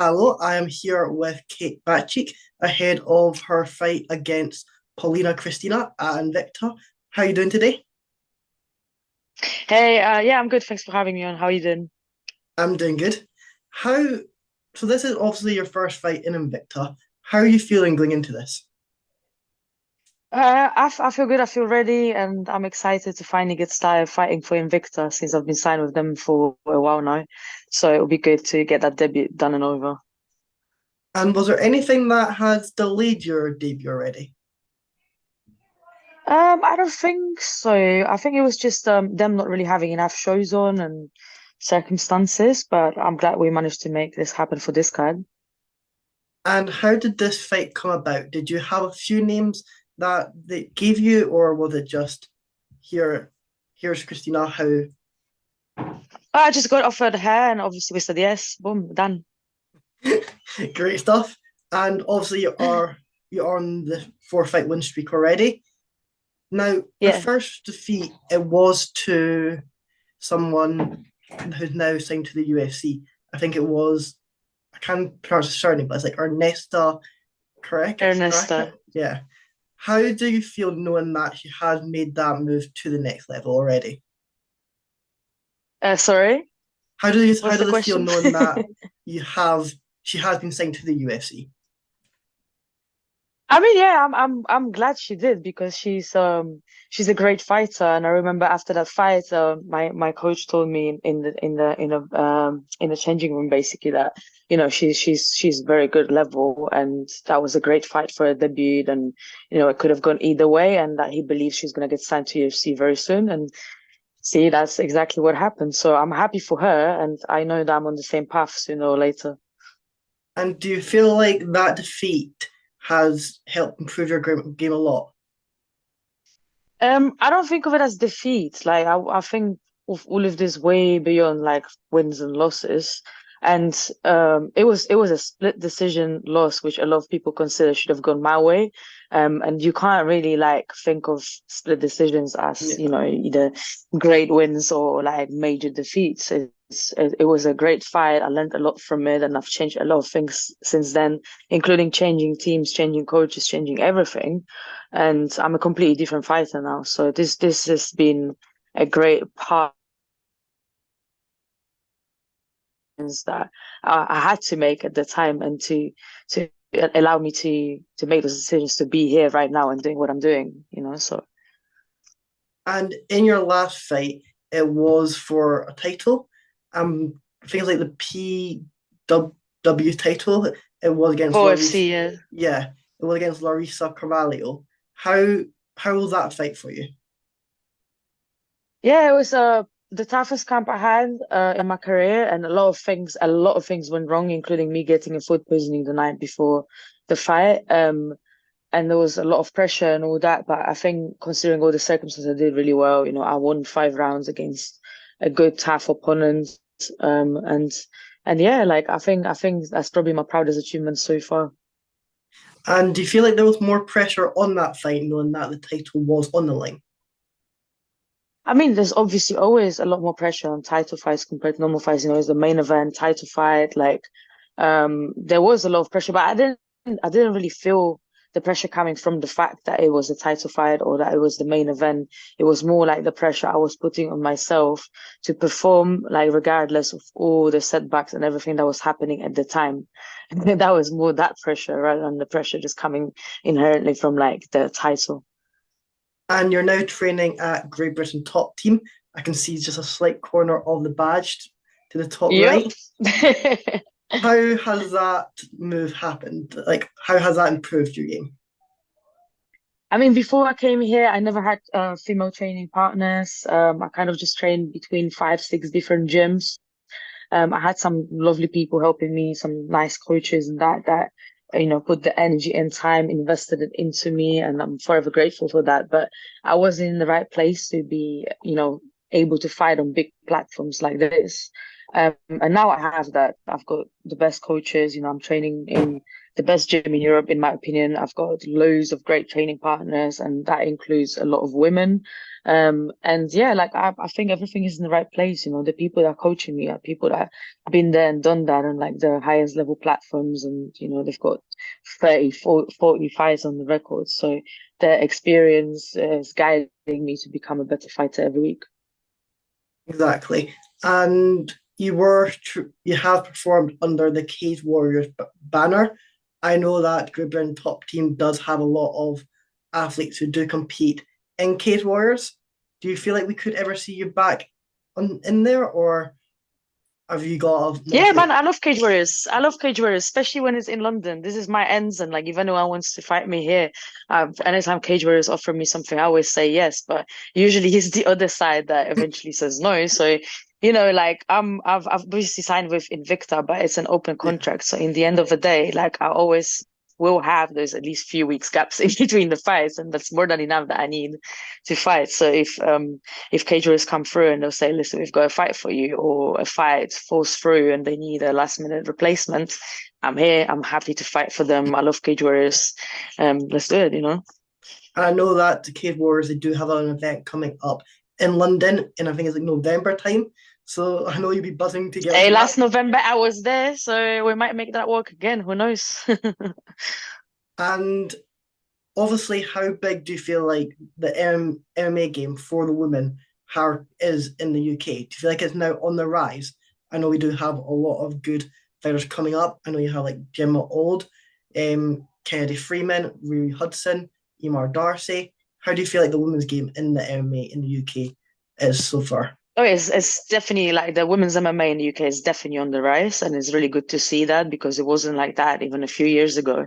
Hello, I am here with Kate Bacik ahead of her fight against Paulina Christina at Invicta. How are you doing today? Hey, yeah, I'm good. Thanks for having me on. How you doing? I'm doing good. How, so this is obviously your first fight in Invicta. How are you feeling going into this? I feel good. I feel ready, and I'm excited to finally get started fighting for Invicta since I've been signed with them for a while now. So it'll be good to get that debut done and over. And was there anything that has delayed your debut already? I don't think so. I think it was just them not really having enough shows on and circumstances, but I'm glad we managed to make this happen for this card. And how did this fight come about? Did you have a few names that they gave you, or was it just here, here's Christina, how I just got offered her, and obviously we said yes. Boom, done. great stuff. And obviously you're on the four fight win streak already. Now, your Yeah. first defeat it was to someone who's now signed to the UFC. I think it was I can't pronounce the surname, but it's like Ernesta Ernesta. Caraca. Yeah. How do you feel knowing that she has made that move to the next level already? Sorry, How what's the does it feel question? knowing that you have she has been signed to the UFC? I mean, yeah, I'm glad she did because she's a great fighter. And I remember after that fight, my coach told me in the changing room basically that she's very good level, and that was a great fight for a debut, and it could have gone either way, and that he believes she's gonna get signed to UFC very soon. And see, that's exactly what happened. So I'm happy for her, and I know that I'm on the same path sooner or later. And do you feel like that defeat has helped improve your game a lot? I don't think of it as defeat. Like I think of all of this way beyond like wins and losses. And it was a split decision loss, which a lot of people consider should have gone my way. And you can't really like think of split decisions as, Yeah. either great wins or like major defeats. It was a great fight. I learned a lot from it, and I've changed a lot of things since then, including changing teams, changing coaches, changing everything, and I'm a completely different fighter now. So this has been a great part that I had to make at the time, and to allow me to make those decisions to be here right now and doing what I'm doing. So And in your last fight, it was for a title. I think it's like the PW title. It was against Larissa. PAWFC, yeah. Yeah, it was against Larissa Carvalho. How how was that fight for you? Yeah, it was the toughest camp I had in my career, and a lot of things went wrong, including me getting a food poisoning the night before the fight. And there was a lot of pressure and all that. But I think considering all the circumstances, I did really well. I won 5 rounds against a good, tough opponent. And yeah, like I think that's probably my proudest achievement so far. And do you feel like there was more pressure on that fight, knowing that the title was on the line? I mean, there's obviously always a lot more pressure on title fights compared to normal fights. It's the main event title fight. Like, there was a lot of pressure, but I didn't really feel the pressure coming from the fact that it was a title fight or that it was the main event. It was more like the pressure I was putting on myself to perform, like regardless of all the setbacks and everything that was happening at the time. That was more that pressure rather than the pressure just coming inherently from like the title. And you're now training at Great Britain top team. I can see just a slight corner of the badge to the top Yep. right. How has that move happened? Like, how has that improved your game? I mean, before I came here, I never had female training partners. I kind of just trained between five, six different gyms. I had some lovely people helping me, some nice coaches, and that put the energy and time invested it into me, and I'm forever grateful for that. But I wasn't in the right place to be able to fight on big platforms like this. And now I have that. I've got the best coaches. I'm training in the best gym in Europe, in my opinion. I've got loads of great training partners, and that includes a lot of women. And yeah, like I think everything is in the right place. The people that are coaching me are people that have been there and done that, and like the highest level platforms, and they've got 30, 40 fights on the record. So their experience is guiding me to become a better fighter every week. Exactly. And you have performed under the Cage Warriors banner. I know that Great Britain top team does have a lot of athletes who do compete in Cage Warriors. Do you feel like we could ever see you back in there, or have you got Yeah, mostly? man, I love Cage Warriors. I love Cage Warriors, especially when it's in London. This is my ends, and like if anyone wants to fight me here, anytime Cage Warriors offer me something, I always say yes. But usually it's the other side that eventually says no. So, like I've basically signed with Invicta, but it's an open Yeah. contract. So in the end of the day, like I always will have those at least few weeks gaps in between the fights, and that's more than enough that I need to fight. So if caterers come through and they'll say, listen, we've got a fight for you, or a fight falls through and they need a last minute replacement, I'm here. I'm happy to fight for them. I love caterers. Let's do it. And I know that the Cage Warriors they do have an event coming up in London, and I think it's like November time. So I know you'll be buzzing to get Hey, onto that. last November I was there, so we might make that work again. Who knows? And obviously, how big do you feel like the MMA game for the women is in the UK? Do you feel like it's now on the rise? I know we do have a lot of good fighters coming up. I know you have like Gemma Old, Kennedy Freeman, Rui Hudson, Emar Darcy. How do you feel like the women's game in the MMA in the UK is so far? Oh, it's definitely like the women's MMA in the UK is definitely on the rise, and it's really good to see that because it wasn't like that even a few years ago.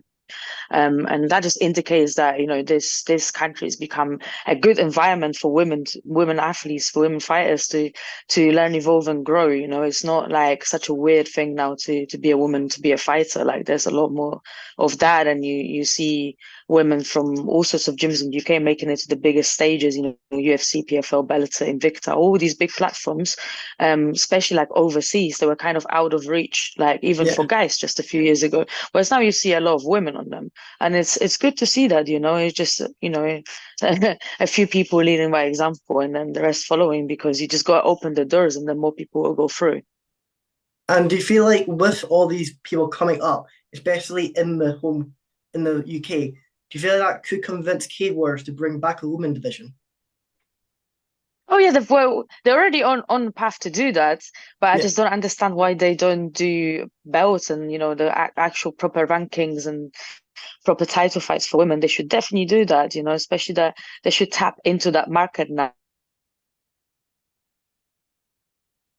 And that just indicates that this country has become a good environment for women athletes, for women fighters to learn, evolve, and grow. It's not like such a weird thing now to be a woman, to be a fighter. Like there's a lot more of that, and you see women from all sorts of gyms in the UK making it to the biggest stages. UFC, PFL, Bellator, Invicta, all these big platforms. Especially like overseas, they were kind of out of reach, like even for Yeah. guys just a few years ago. Whereas now you see a lot of women on them, and it's good to see that. It's just a few people leading by example, and then the rest following, because you just got to open the doors, and then more people will go through. And do you feel like with all these people coming up, especially in the UK, do you feel like that could convince Cage Warriors to bring back a women division? Oh yeah, they're already on the path to do that, but I Yeah. just don't understand why they don't do belts and the actual proper rankings and proper title fights for women. They should definitely do that, especially that they should tap into that market now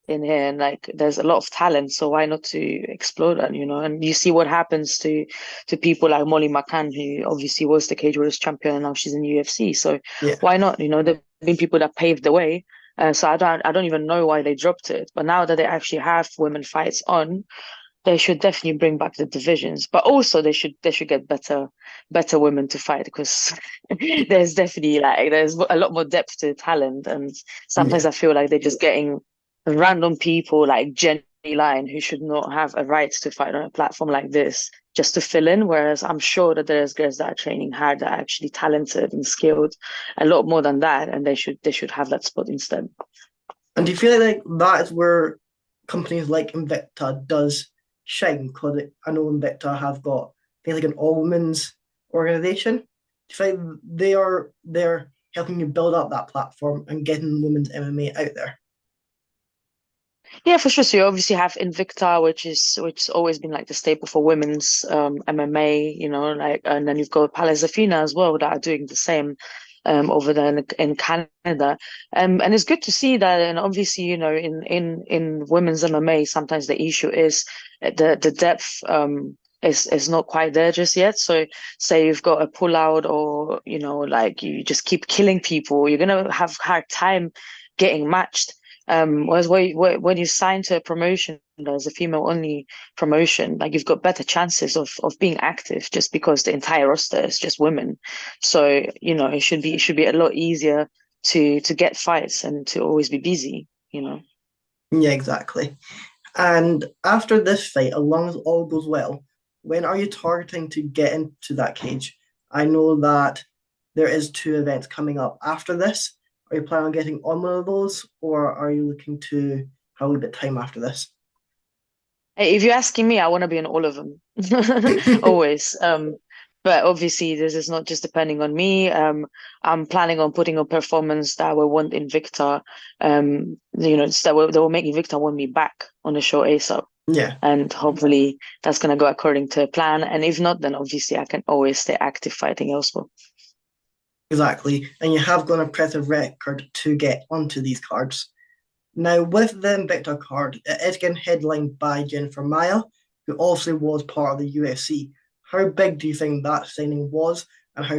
in here. And like there's a lot of talent, so why not to explore that? And you see what happens to people like Molly McCann, who obviously was the Cage Warriors champion and now she's in UFC. So Yeah. why not? There've been people that paved the way. So I don't even know why they dropped it. But now that they actually have women fights on, they should definitely bring back the divisions. But also they should get better women to fight, because there's a lot more depth to talent, and sometimes Yeah. I feel like they're just getting random people like Jenny Lyon, who should not have a right to fight on a platform like this, just to fill in. Whereas I'm sure that there's girls that are training hard, that are actually talented and skilled, a lot more than that, and they should have that spot instead. And do you feel like that is where companies like Invicta does shine? Because I know Invicta have got things like an all women's organization. Do you feel like they're helping you build up that platform and getting women's MMA out there? Yeah, for sure. So you obviously have Invicta, which has always been like the staple for women's MMA, like, and then you've got Palazafina as well that are doing the same over there in Canada. And it's good to see that. And obviously, in women's MMA, sometimes the issue is the depth is not quite there just yet. So say you've got a pullout, or like you just keep killing people, you're gonna have hard time getting matched. Whereas when you sign to a promotion as a female only promotion, like you've got better chances of being active, just because the entire roster is just women. So, it should be a lot easier to get fights and to always be busy. Yeah, exactly. And after this fight, as long as all goes well, when are you targeting to get into that cage? I know that there is two events coming up after this. Are you planning on getting on one of those, or are you looking to have a little bit of time after this? Hey, if you're asking me, I want to be in all of them, always. But obviously, this is not just depending on me. I'm planning on putting a performance that will want Invicta, that will make Invicta want me back on the show ASAP. Yeah, And hopefully that's going to go according to plan. And if not, then obviously I can always stay active fighting elsewhere. exactly. And you have got an impressive record to get onto these cards. Now, with the Invicta card, it is getting headlined by Jennifer Maya, who also was part of the UFC. How big do you think that signing was, and how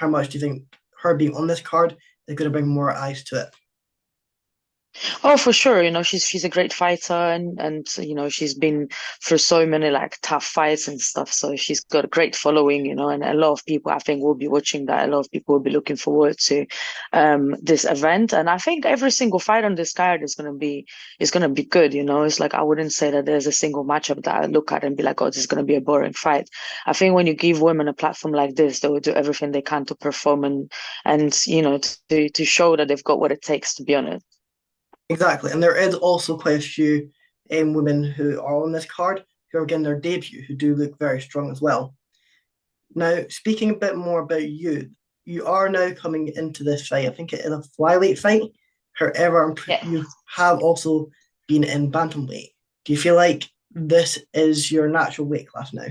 much do you think her being on this card is going to bring more eyes to it? Oh, for sure. She's a great fighter and she's been through so many like tough fights and stuff. So she's got a great following, and a lot of people I think will be watching that. A lot of people will be looking forward to this event. And I think every single fight on this card is gonna be good, It's like I wouldn't say that there's a single matchup that I look at and be like, oh, this is gonna be a boring fight. I think when you give women a platform like this, they will do everything they can to perform and to show that they've got what it takes to be on it. Exactly, and there is also quite a few women who are on this card who are getting their debut, who do look very strong as well. Now, speaking a bit more about you, you are now coming into this fight. I think it is a flyweight fight. However, Yeah. you have also been in bantamweight. Do you feel like this is your natural weight class now?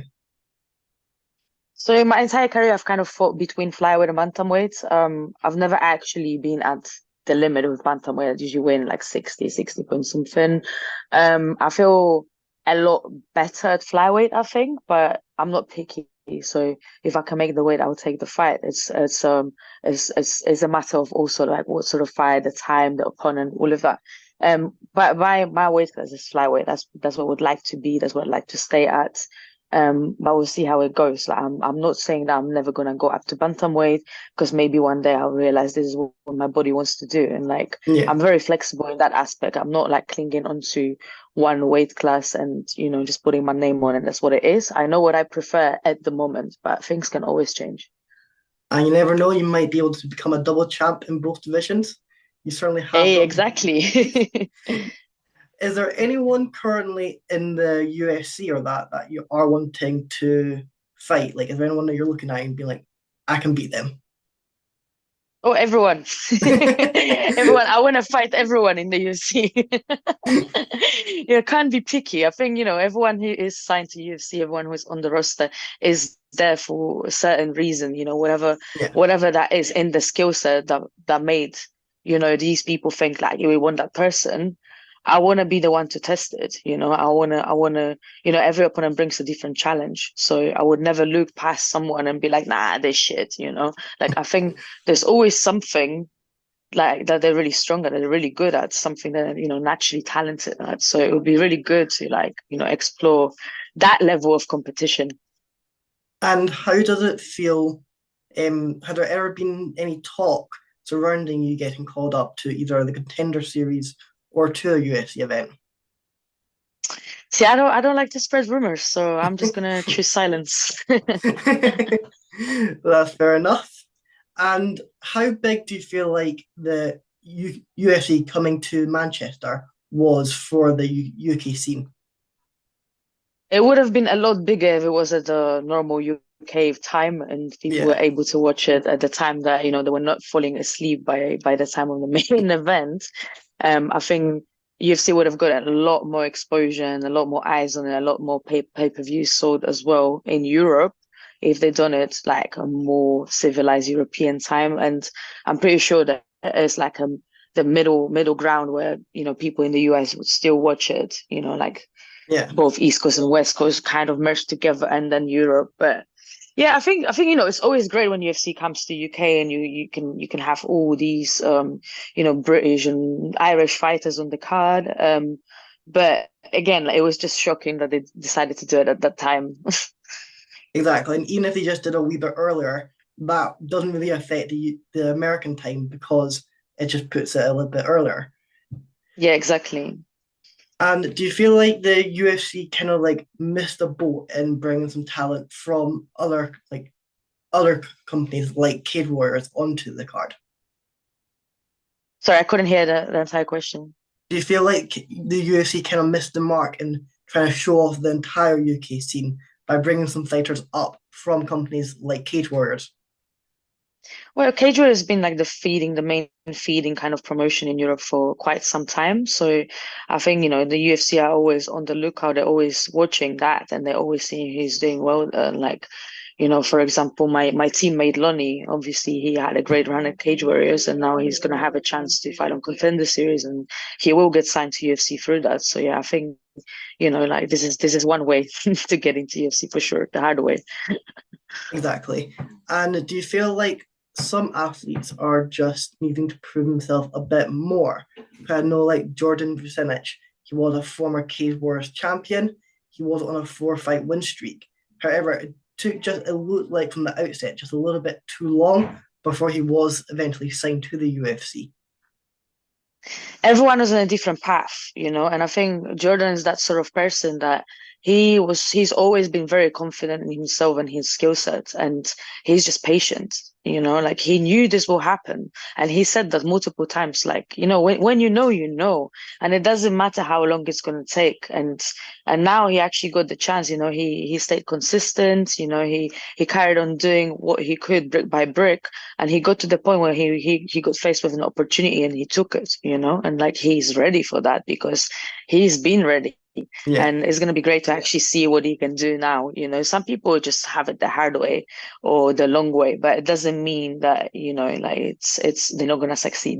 So in my entire career, I've kind of fought between flyweight and bantamweight. I've never actually been at the limit with bantamweight. I usually win like 60 point something. I feel a lot better at flyweight, I think, but I'm not picky. So if I can make the weight, I'll take the fight. It's a matter of also like what sort of fight, the time, the opponent, all of that. But my weight class is flyweight. That's what I would like to be. That's what I'd like to stay at. But we'll see how it goes. Like I'm not saying that I'm never gonna go up to bantamweight because maybe one day I'll realize this is what my body wants to do. And like Yeah. I'm very flexible in that aspect. I'm not like clinging onto one weight class and just putting my name on it. That's what it is. I know what I prefer at the moment, but things can always change. And you never know, you might be able to become a double champ in both divisions. You certainly have Hey, done. exactly. Is there anyone currently in the UFC or that you are wanting to fight? Like, is there anyone that you're looking at and being like, I can beat them? Oh, everyone. Everyone. I want to fight everyone in the UFC. You can't be picky. I think, everyone who is signed to UFC, everyone who's on the roster is there for a certain reason, whatever Yeah. whatever that is in the skill set that made, these people think like we want that person. I want to be the one to test it, I want to, every opponent brings a different challenge. So I would never look past someone and be like, nah, this shit. Like I think there's always something like that they're really strong at, they're really good at, something that naturally talented at. So it would be really good to like, explore that level of competition. And how does it feel? Had there ever been any talk surrounding you getting called up to either the Contender Series or to a UFC event? See, I don't like to spread rumors, so I'm just gonna choose silence. That's fair enough. And how big do you feel like the UFC coming to Manchester was for the UK scene? It would have been a lot bigger if it was at the normal UK time and people were Yeah, able to watch it at the time that, they were not falling asleep by the time of the main event. I think UFC would have got a lot more exposure and a lot more eyes on it, a lot more pay-per-views sold as well in Europe if they'd done it like a more civilized European time. And I'm pretty sure that it's like the middle ground where, people in the US would still watch it, like yeah. both East Coast and West Coast kind of merged together and then Europe. But yeah, I think it's always great when UFC comes to UK and you can have all these British and Irish fighters on the card. But again, like, it was just shocking that they decided to do it at that time. Exactly. And even if they just did a wee bit earlier, that doesn't really affect the American time because it just puts it a little bit earlier. Yeah, exactly. And do you feel like the UFC kind of like missed the boat in bringing some talent from other companies like Cage Warriors onto the card? Sorry, I couldn't hear the entire question. Do you feel like the UFC kind of missed the mark in trying to show off the entire UK scene by bringing some fighters up from companies like Cage Warriors? Well, Cage has been like the main feeding kind of promotion in Europe for quite some time. So I think, the UFC are always on the lookout. They're always watching that and they're always seeing who's doing well. For example, my teammate Lonnie, obviously he had a great run at Cage Warriors and now he's going to have a chance to fight on Contender Series and he will get signed to UFC through that. So yeah, I think, like this is one way to get into UFC for sure, the hard way. Exactly. And do you feel like some athletes are just needing to prove themselves a bit more? I know like Jordan Vucinic, he was a former Cage Warriors champion. He was on a four-fight win streak. However, it looked like from the outset just a little bit too long before he was eventually signed to the UFC. Everyone is on a different path, and I think Jordan is that sort of person that he's always been very confident in himself and his skill set, and he's just patient, like he knew this will happen. And he said that multiple times, like, when and it doesn't matter how long it's gonna take. And now he actually got the chance, he stayed consistent, he carried on doing what he could brick by brick and he got to the point where he got faced with an opportunity and he took it, and like he's ready for that because he's been ready. Yeah, And it's going to be great to actually see what he can do now. Some people just have it the hard way or the long way, but it doesn't mean that, like it's they're not going to succeed.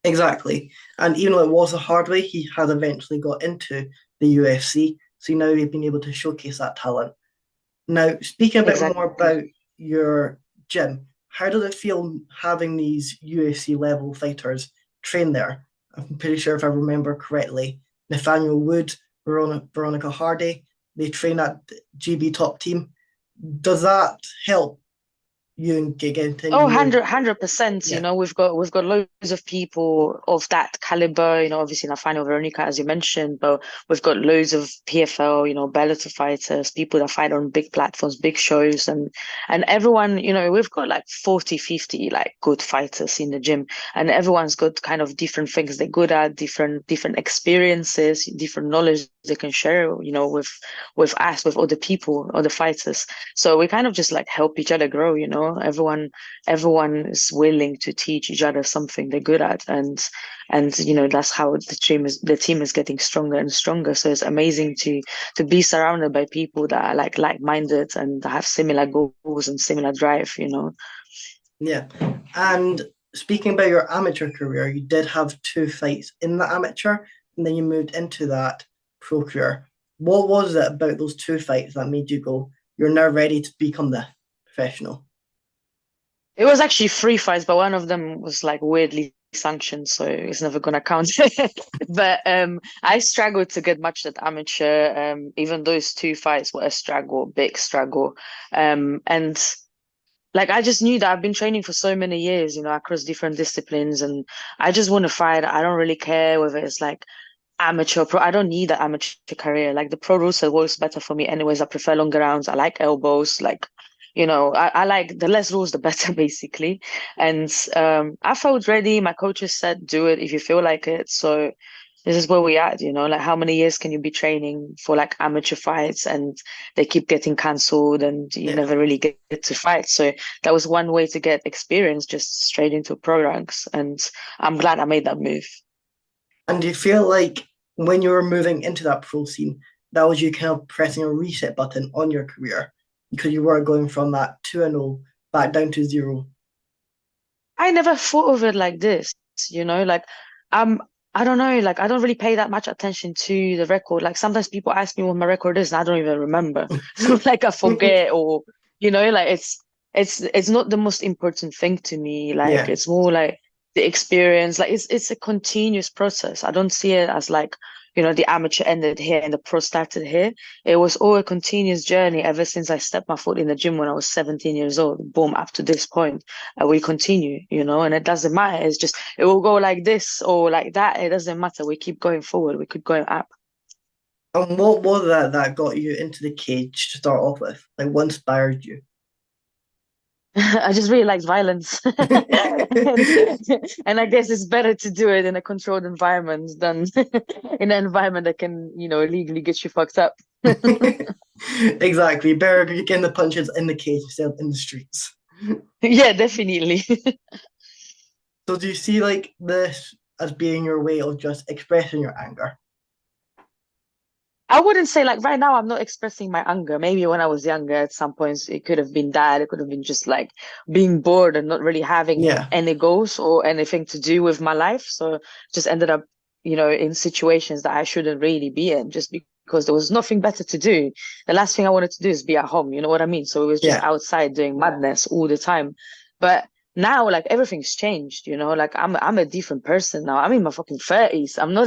exactly. And even though it was a hard way, he has eventually got into the UFC. So now we've been able to showcase that talent. Now, speaking a bit more Exactly. about your gym, how does it feel having these UFC level fighters train there? I'm pretty sure if I remember correctly, Nathaniel Wood, Veronica Hardy, they train at GB Top Team. Does that help you in getting Oh, your 100%. yeah, We've got loads of people of that caliber, obviously Nathaniel Veronica, as you mentioned, but we've got loads of PFL, Bellator fighters, people that fight on big platforms, big shows, and everyone, we've got like 40, 50 like good fighters in the gym, and everyone's got kind of different things they're good at, different experiences, different knowledge they can share, with us, with other people, other fighters. So we kind of just like help each other grow, everyone is willing to teach each other something they're good at, and that's how the team is getting stronger and stronger. So it's amazing to be surrounded by people that are like-minded and have similar goals and similar drive. yeah. And speaking about your amateur career, you did have two fights in the amateur, and then you moved into that pro career. What was it about those two fights that made you go, you're now ready to become the professional? It was actually three fights, but one of them was like weirdly sanctioned, so it's never gonna count. But I struggled to get matched at amateur. Even those two fights were a struggle, big struggle. And like I just knew that I've been training for so many years, across different disciplines, and I just want to fight. I don't really care whether it's like amateur pro. I don't need an amateur career. Like the pro route works better for me anyways. I prefer longer rounds. I like elbows. Like, I like the less rules, the better, basically. And I felt ready. My coaches said, do it if you feel like it. So this is where we at, like how many years can you be training for like amateur fights and they keep getting cancelled and you Yeah. never really get to fight. So that was one way to get experience just straight into pro ranks. And I'm glad I made that move. And do you feel like when you were moving into that pro scene, that was you kind of pressing a reset button on your career because you were going from that 2-0 back down to zero? I never thought of it like this, like um I don't know, like I don't really pay that much attention to the record. Like sometimes people ask me what my record is and I don't even remember. Like I forget or like it's not the most important thing to me. Like Yeah, it's more like the experience. Like it's a continuous process. I don't see it as like the amateur ended here and the pro started here. It was all a continuous journey ever since I stepped my foot in the gym when I was 17 years old. Boom, up to this point. We continue, and it doesn't matter. It's just, it will go like this or like that. It doesn't matter. We keep going forward. We keep going up. And what was that got you into the cage to start off with? Like, what inspired you? I just really like violence. and, and I guess it's better to do it in a controlled environment than in an environment that can, legally get you fucked up. Exactly. Better getting the punches in the cage instead of in the streets. Yeah, definitely. So do you see like this as being your way of just expressing your anger? I wouldn't say like right now I'm not expressing my anger. Maybe when I was younger, at some points it could have been that. It could have been just like being bored and not really having Yeah, any goals or anything to do with my life. So just ended up, in situations that I shouldn't really be in just because there was nothing better to do. The last thing I wanted to do is be at home, you know what I mean? So it was just yeah, outside doing madness all the time. But now like everything's changed, like I'm a different person now. I'm in my fucking 30s. I'm not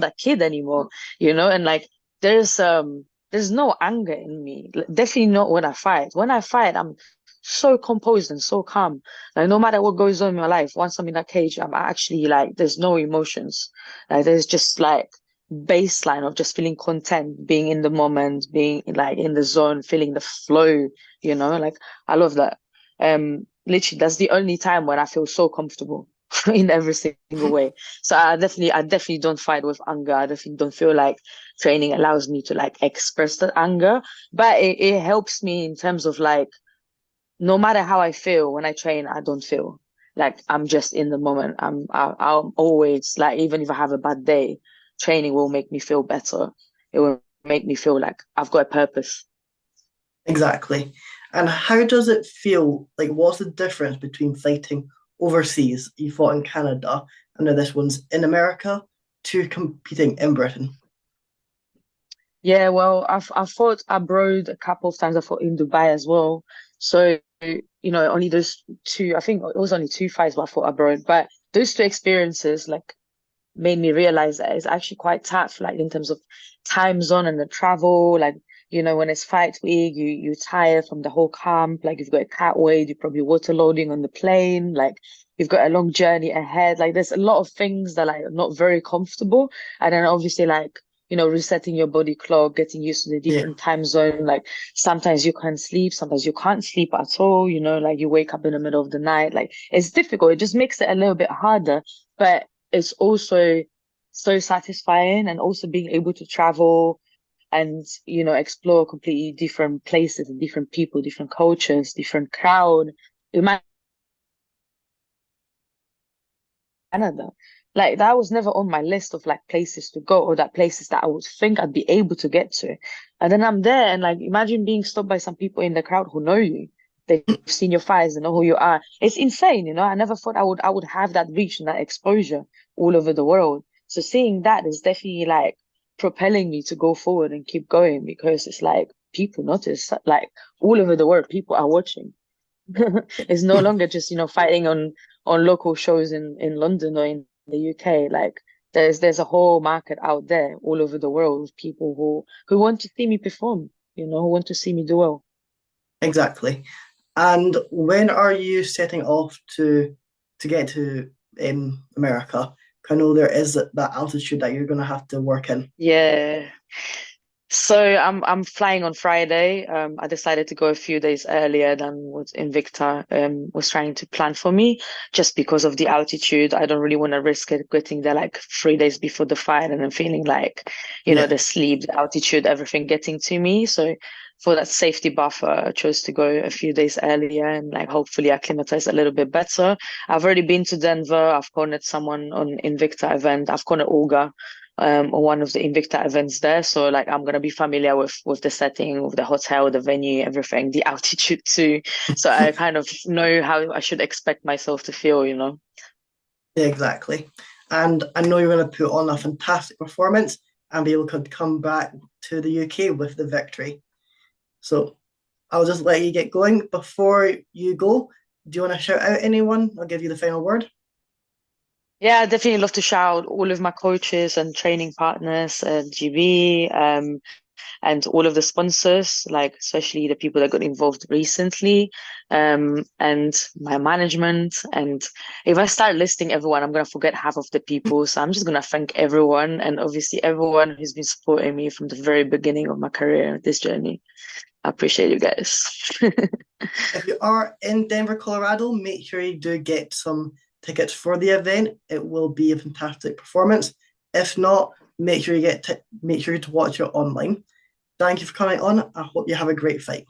that kid anymore, and like there's no anger in me. Definitely not when I fight. When I fight, I'm so composed and so calm. Like no matter what goes on in my life, once I'm in that cage, I'm actually like there's no emotions. Like there's just like baseline of just feeling content, being in the moment, being like in the zone, feeling the flow, like I love that. Literally that's the only time when I feel so comfortable in every single way. So I definitely don't fight with anger. I definitely don't feel like training allows me to like express that anger, but it helps me in terms of like no matter how I feel when I train, I don't feel like I'm just in the moment. I'm always like even if I have a bad day, training will make me feel better. It will make me feel like I've got a purpose. exactly. And how does it feel? Like, what's the difference between fighting overseas? You fought in Canada, and now this one's in America, to competing in Britain. Yeah, well, I've fought abroad a couple of times. I fought in Dubai as well. So, only those two, I think it was only two fights where I fought abroad, but those two experiences like made me realize that it's actually quite tough, like in terms of time zone and the travel. Like, when it's fight week, you tire from the whole camp. Like you've got a cat weight, you're probably water loading on the plane. Like you've got a long journey ahead. Like there's a lot of things that like are not very comfortable. And then obviously like, resetting your body clock, getting used to the Yeah, different time zone. Like sometimes you can't sleep, sometimes you can't sleep at all. Like you wake up in the middle of the night. Like it's difficult. It just makes it a little bit harder. But it's also so satisfying and also being able to travel and explore completely different places and different people, different cultures, different crowd. Imagine Canada. Like that was never on my list of like places to go or that places that I would think I'd be able to get to. And then I'm there and like imagine being stopped by some people in the crowd who know you. They've seen your fights and know who you are. It's insane. I never thought I would have that reach and that exposure all over the world. So seeing that is definitely like propelling me to go forward and keep going because it's like people notice like all over the world, people are watching. It's no longer just, fighting on local shows in London or in the UK. Like there's a whole market out there all over the world of people who want to see me perform, who want to see me do well. exactly. And when are you setting off to get to America? I know there is that altitude that you're going to have to work in. Yeah. So I'm flying on Friday. I decided to go a few days earlier than what Invicta was trying to plan for me, just because of the altitude. I don't really want to risk it getting there like 3 days before the fight and then feeling like, Yeah, the sleep, the altitude, everything getting to me. So for that safety buffer, I chose to go a few days earlier and like hopefully acclimatize a little bit better. I've already been to Denver. I've cornered someone on Invicta event. I've cornered Olga on one of the Invicta events there. So like I'm gonna be familiar with the setting, with the hotel, the venue, everything, the altitude too. So I kind of know how I should expect myself to feel. yeah, exactly. And I know you're going to put on a fantastic performance and be able to come back to the UK with the victory. So I'll just let you get going. Before you go, do you want to shout out anyone? I'll give you the final word. Yeah, I definitely love to shout out all of my coaches and training partners at GB, and all of the sponsors, like especially the people that got involved recently, and my management. And if I start listing everyone, I'm gonna forget half of the people. So I'm just gonna thank everyone, and obviously everyone who's been supporting me from the very beginning of my career, this journey. I appreciate you guys. If you are in Denver, Colorado, make sure you do get some tickets for the event. It will be a fantastic performance. If not, make sure to watch it online. Thank you for coming on. I hope you have a great fight.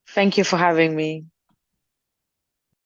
Thank you for having me.